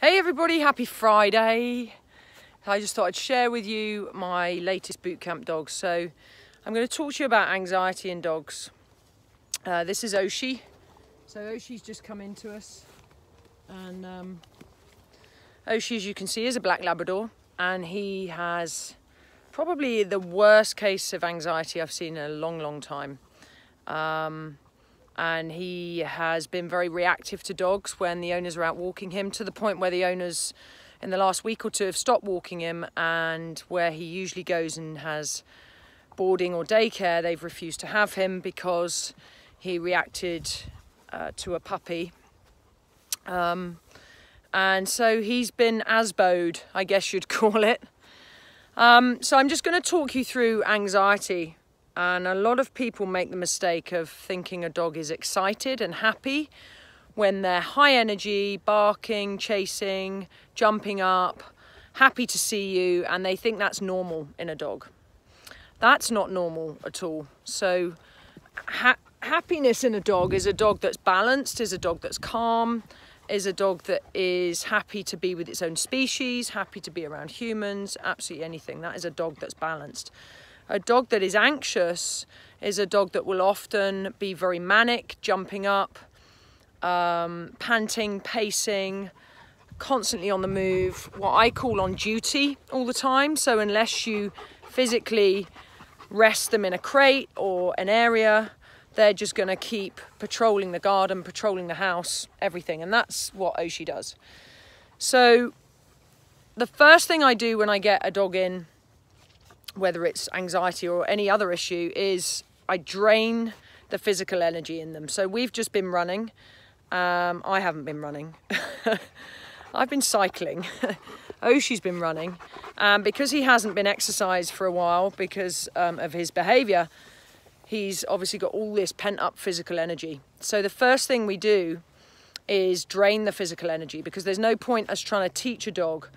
Hey everybody, happy Friday. I just thought I'd share with you my latest boot camp dogs. So I'm going to talk to you about anxiety in dogs. This is Oshi. So Oshi's just come into us. And Oshi, as you can see, is a black Labrador. And he has probably the worst case of anxiety I've seen in a long time. And he has been very reactive to dogs when the owners are out walking him, to the point where the owners in the last week or two have stopped walking him, and where he usually goes and has boarding or daycare, they've refused to have him because he reacted to a puppy. And so he's been asboed, I guess you'd call it. So I'm just going to talk you through anxiety. And a lot of people make the mistake of thinking a dog is excited and happy when they're high energy, barking, chasing, jumping up, happy to see you, and they think that's normal in a dog. That's not normal at all. So happiness in a dog is a dog that's balanced, is a dog that's calm, is a dog that is happy to be with its own species, happy to be around humans, absolutely anything. That is a dog that's balanced. A dog that is anxious is a dog that will often be very manic, jumping up, panting, pacing, constantly on the move, what I call on duty all the time. So unless you physically rest them in a crate or an area, they're just going to keep patrolling the garden, patrolling the house, everything. And that's what Oshi does. So the first thing I do when I get a dog in, whether it's anxiety or any other issue, is I drain the physical energy in them. So we've just been running. I haven't been running. I've been cycling. Oshi's been running. Because he hasn't been exercised for a while because of his behaviour, he's obviously got all this pent-up physical energy. So the first thing we do is drain the physical energy, because there's no point us trying to teach a dog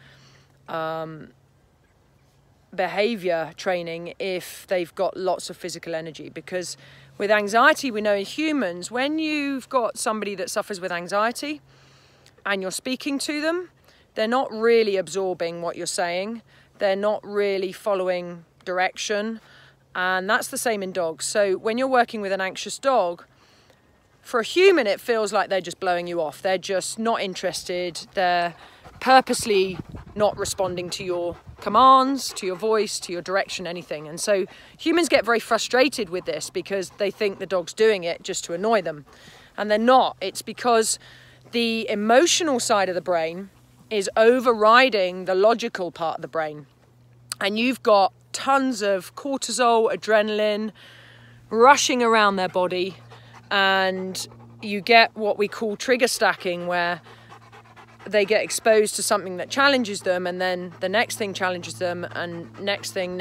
behavior training if they've got lots of physical energy. Because with anxiety, we know in humans, when you've got somebody that suffers with anxiety and you're speaking to them, they're not really absorbing what you're saying, they're not really following direction, and that's the same in dogs. So when you're working with an anxious dog, for a human it feels like they're just blowing you off, they're just not interested, they're purposely not responding to your commands, to your voice, to your direction, anything. And so humans get very frustrated with this because they think the dog's doing it just to annoy them. And they're not. It's because the emotional side of the brain is overriding the logical part of the brain. And you've got tons of cortisol, adrenaline rushing around their body. And you get what we call trigger stacking, where they get exposed to something that challenges them, and then the next thing challenges them, and next thing.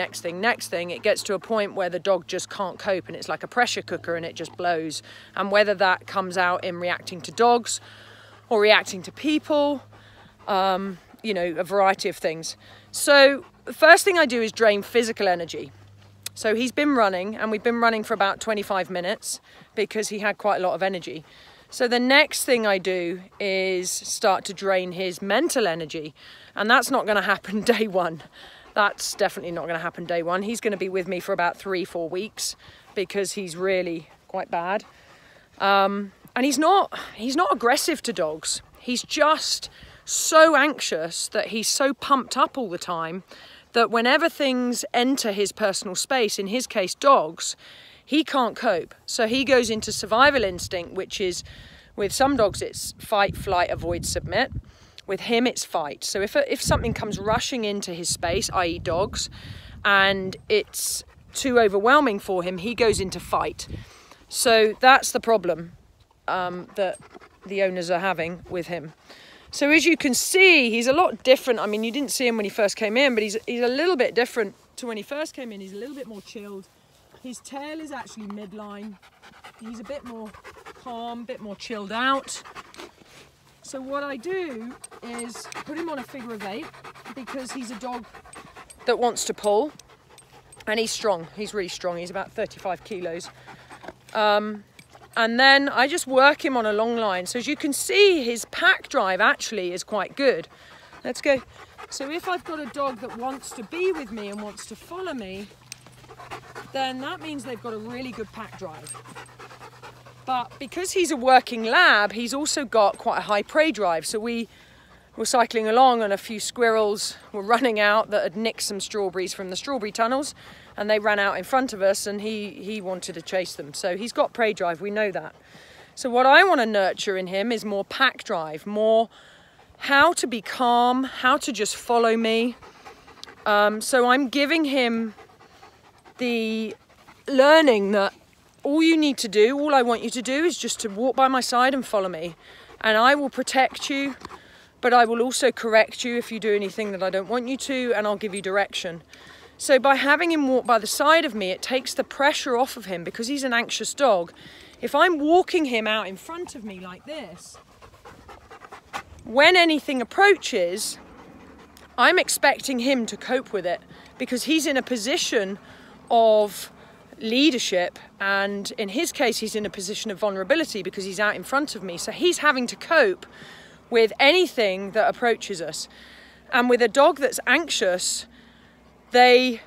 It gets to a point where the dog just can't cope, and it's like a pressure cooker and it just blows. And whether that comes out in reacting to dogs or reacting to people, you know, a variety of things. So the first thing I do is drain physical energy. So he's been running, and we've been running for about 25 minutes because he had quite a lot of energy. So the next thing I do is start to drain his mental energy. And that's not going to happen day one. That's definitely not going to happen day one. He's going to be with me for about 3-4 weeks because he's really quite bad. And he's not aggressive to dogs. He's just so anxious that he's so pumped up all the time that whenever things enter his personal space, in his case dogs, he can't cope. So he goes into survival instinct, which is, with some dogs it's fight, flight, avoid, submit. With him it's fight. So if something comes rushing into his space, i.e. dogs, and it's too overwhelming for him, he goes into fight. So that's the problem that the owners are having with him. So as you can see, he's a lot different. I mean, you didn't see him when he first came in, but he's a little bit different to when he first came in. He's a little bit more chilled. His tail is actually midline. He's a bit more calm, a bit more chilled out. So what I do is put him on a figure of 8, because he's a dog that wants to pull, and he's strong. He's really strong. He's about 35 kilos. And then I just work him on a long line. So as you can see, his pack drive actually is quite good. Let's go. So if I've got a dog that wants to be with me and wants to follow me, then that means they've got a really good pack drive. But because he's a working lab, he's also got quite a high prey drive. So we were cycling along and a few squirrels were running out that had nicked some strawberries from the strawberry tunnels, and they ran out in front of us, and he wanted to chase them. So he's got prey drive, we know that. So what I want to nurture in him is more pack drive, more how to be calm, how to just follow me. So I'm giving him the learning that all you need to do, all I want you to do is just to walk by my side and follow me. And I will protect you, but I will also correct you if you do anything that I don't want you to, and I'll give you direction. So by having him walk by the side of me, it takes the pressure off of him because he's an anxious dog. If I'm walking him out in front of me like this, when anything approaches, I'm expecting him to cope with it because he's in a position of leadership, and in his case he's in a position of vulnerability because he's out in front of me. So he's having to cope with anything that approaches us. And with a dog that's anxious, they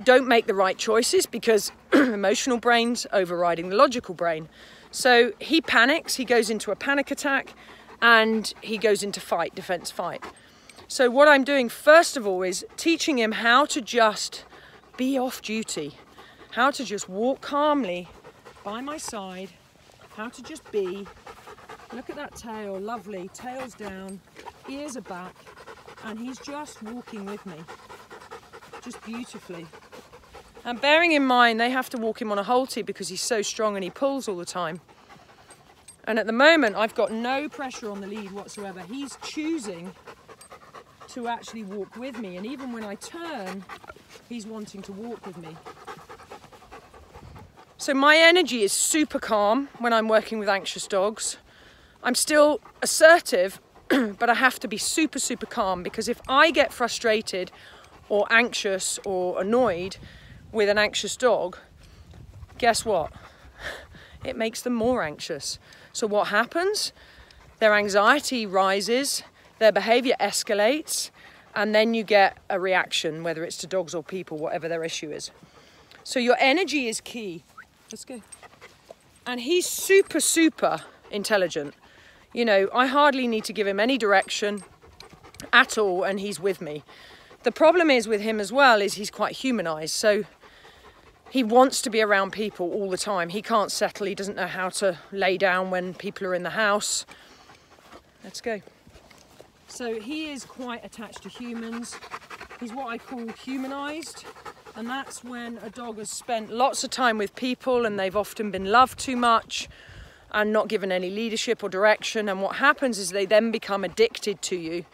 don't make the right choices because emotional brain's overriding the logical brain. So he panics, he goes into a panic attack, and he goes into fight, defense, fight. So what I'm doing first of all is teaching him how to just be off duty, how to just walk calmly by my side, how to just be. Look at that tail, lovely, tail's down, ears are back, and he's just walking with me, just beautifully. And bearing in mind, they have to walk him on a halter because he's so strong and he pulls all the time. And at the moment, I've got no pressure on the lead whatsoever. He's choosing to actually walk with me, and even when I turn, he's wanting to walk with me. So my energy is super calm when I'm working with anxious dogs. I'm still assertive, but I have to be super, super calm, because if I get frustrated or anxious or annoyed with an anxious dog, guess what? It makes them more anxious. So what happens? Their anxiety rises, their behavior escalates, and then you get a reaction, whether it's to dogs or people, whatever their issue is. So your energy is key. Let's go. And he's super, super intelligent. You know, I hardly need to give him any direction at all, and he's with me. The problem is with him as well is he's quite humanized. So he wants to be around people all the time. He can't settle. He doesn't know how to lay down when people are in the house. Let's go. So he is quite attached to humans. He's what I call humanized. And that's when a dog has spent lots of time with people and they've often been loved too much and not given any leadership or direction. And what happens is they then become addicted to you.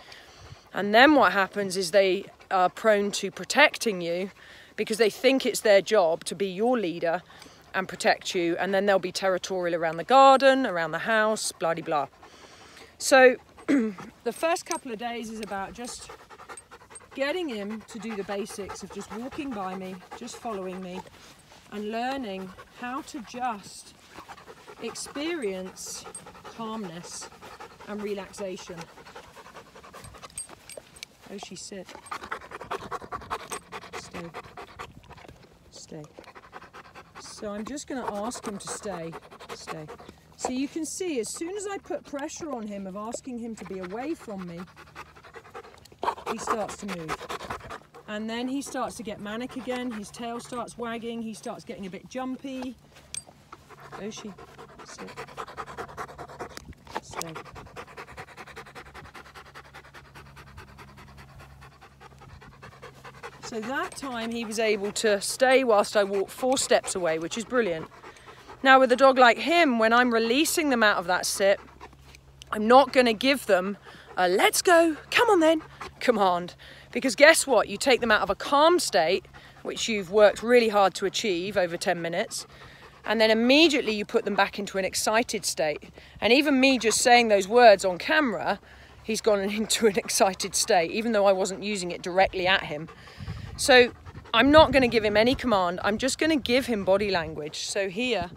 And then what happens is they are prone to protecting you because they think it's their job to be your leader and protect you. And then they'll be territorial around the garden, around the house, blah, blah, blah. So the first couple of days is about just getting him to do the basics of just walking by me, just following me, and learning how to just experience calmness and relaxation. Oshi, sit. Stay. Stay. So I'm just going to ask him to stay. Stay. So you can see, as soon as I put pressure on him of asking him to be away from me, he starts to move. And then he starts to get manic again, his tail starts wagging, he starts getting a bit jumpy. Oshi, sit. Stay. So that time he was able to stay whilst I walked 4 steps away, which is brilliant. Now with a dog like him, when I'm releasing them out of that sit, I'm not going to give them a let's go, come on then, command. Because guess what? You take them out of a calm state, which you've worked really hard to achieve over 10 minutes, and then immediately you put them back into an excited state. And even me just saying those words on camera, he's gone into an excited state, even though I wasn't using it directly at him. So I'm not going to give him any command. I'm just going to give him body language. So here,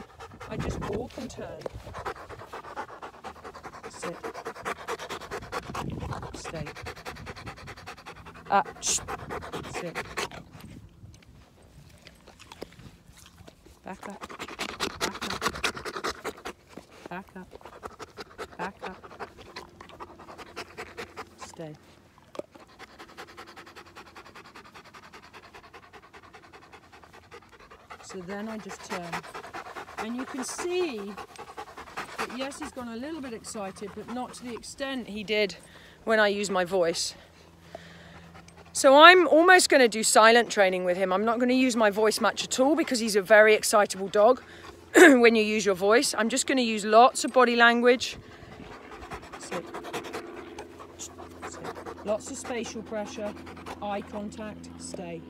I just walk and turn. Sit. Stay. Shh. Sit. Back up. Back up. Back up. Back up. Stay. So then I just turn. And you can see that yes, he's gone a little bit excited, but not to the extent he did when I used my voice. So I'm almost going to do silent training with him. I'm not going to use my voice much at all because he's a very excitable dog when you use your voice. I'm just going to use lots of body language. Sit. Sit. Lots of spatial pressure, eye contact, stay.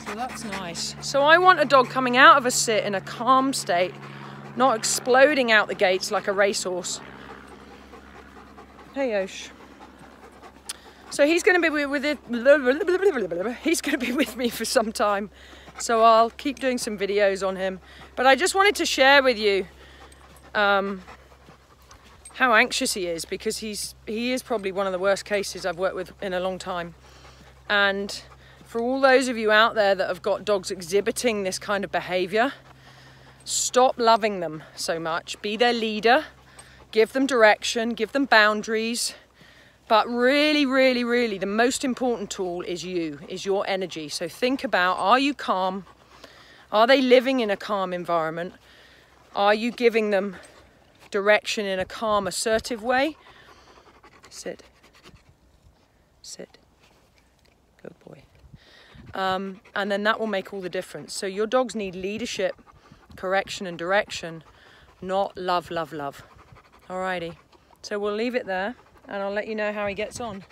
So that's nice. So I want a dog coming out of a sit in a calm state, not exploding out the gates like a racehorse. Hey, Osh. So he's going to be with it. He's going to be with me for some time. So I'll keep doing some videos on him. But I just wanted to share with you how anxious he is, because he is probably one of the worst cases I've worked with in a long time. And for all those of you out there that have got dogs exhibiting this kind of behavior, stop loving them so much. Be their leader, give them direction, give them boundaries. But really, really, really, the most important tool is your energy. So think about, are you calm? Are they living in a calm environment? Are you giving them direction in a calm, assertive way? Sit. Sit. Good boy. And then that will make all the difference. So your dogs need leadership, correction and direction, not love, love, love. Alrighty. So we'll leave it there and I'll let you know how he gets on.